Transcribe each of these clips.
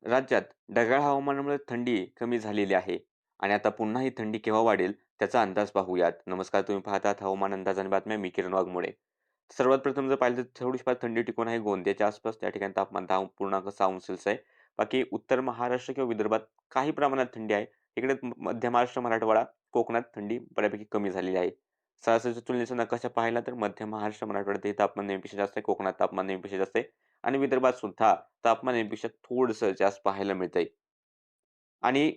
राज्यात ढगाळ हवामानामुळे थंडी कमी झालेली आहे आणि आता पुन्हा ही थंडी केव्हा वाढेल त्याचा अंदाज पाहूयात. नमस्कार, तुम्ही पाहतात हवामान अंदाज आणि बातम्या. मी किरण वाघमोडे. सर्वात प्रथम जर पाहिलं तर थोडीफार थंडी टिकून आहे गोंदियाच्या आसपास. त्या ठिकाणी तापमान 10.6 अंश आहे. बाकी उत्तर महाराष्ट्र किंवा विदर्भात काही प्रमाणात थंडी आहे. इकडे मध्य महाराष्ट्र, मराठवाडा, कोकणात थंडी बऱ्यापैकी कमी झालेली आहे. सरासरीच्या तुलनेचा नकाशा पाहिला तर मध्य महाराष्ट्र, मराठवाड्यात हे तापमान नेहमीपेक्षा जास्त आहे. कोकणात तापमान नेहमीपेक्षा जास्त आहे आणि विदर्भात सुद्धा तापमान नेहमीपेक्षा थोडंसं जास्त पाहायला मिळतंय. आणि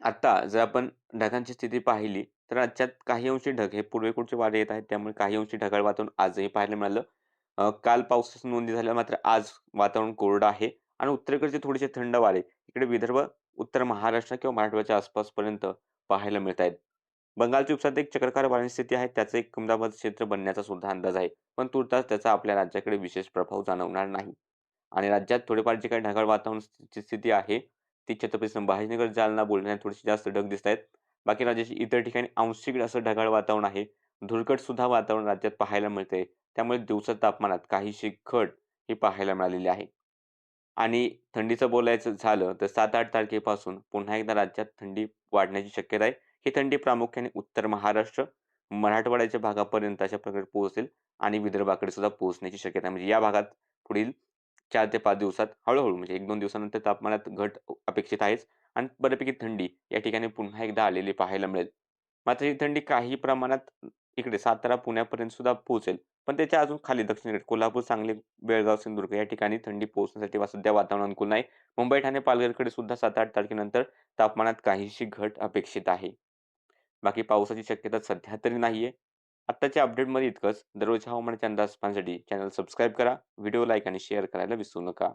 आता जर आपण ढगांची स्थिती पाहिली, तर राज्यात काही अंशी ढग हे पूर्वेकडचे वारे येत आहेत. त्यामुळे काही अंशी ढगाळ वातावरण आजही पाहायला मिळालं. काल पावसाच्या नोंदी झाल्या, मात्र आज वातावरण कोरडं आहे आणि उत्तरेकडचे थोडेसे थंड वारे इकडे विदर्भ, उत्तर महाराष्ट्र किंवा मराठवाड्याच्या आसपासपर्यंत पाहायला मिळत आहेत. बंगालच्या उपसागरात एक चक्राकार वाऱ्यांची स्थिती आहे. त्याचं एक कमदाबाद क्षेत्र बनण्याचा सुद्धा अंदाज आहे. पण तूर्तास त्याचा आपल्या राज्याकडे विशेष प्रभाव जाणवणार नाही. आणि राज्यात थोडेफार जे काही ढगाळ वातावरणाची स्थिती आहे, ती छत्रपती संभाजीनगर, जालना, बुलढाण्यात थोडीशी जास्त ढग दिसतायत. बाकी राज्याच्या इतर ठिकाणी आंशिक असं ढगाळ वातावरण आहे. धुरकट सुद्धा वातावरण राज्यात पाहायला मिळतंय. त्यामुळे दिवसा तापमानात काहीशी घट ही पाहायला मिळालेली आहे. आणि थंडीचं बोलायचं झालं तर 7-8 तारखेपासून पुन्हा एकदा राज्यात थंडी वाढण्याची शक्यता आहे. ही थंडी प्रामुख्याने उत्तर महाराष्ट्र, मराठवाड्याच्या भागापर्यंत अशा प्रकारे पोहोचेल आणि विदर्भाकडे सुद्धा पोहोचण्याची शक्यता आहे. म्हणजे या भागात पुढील 4 ते 5 दिवसात हळू-हळू म्हणजे 1-2 दिवसानंतर तापमानात घट अपेक्षित आहेच आणि बऱ्यापैकी थंडी या ठिकाणी पुन्हा एकदा आलेली पाहायला मिळेल. मात्र ही थंडी काही प्रमाणात इकडे सातारा, पुण्यापर्यंत सुद्धा पोहोचेल. पण त्याच्या अजून खाली दक्षिणेकडे कोल्हापूर, सांगली, बेळगाव, सिंधुदुर्ग या ठिकाणी थंडी पोहोचण्यासाठी सध्या वातावरण अनुकूल नाही. मुंबई, ठाणे, पालघरकडे सुद्धा 7-8 तारखेनंतर तापमानात काहीशी घट अपेक्षित आहे. बाकी पावसाची शक्यता सध्या तरी नाहीये. आत्ताच्या अपडेटमध्ये इतकंच. दररोज हवामानाचे अंदाज पाहण्यासाठी चॅनल सबस्क्राईब करा, व्हिडिओ लाईक आणि शेअर करायला विसरू नका.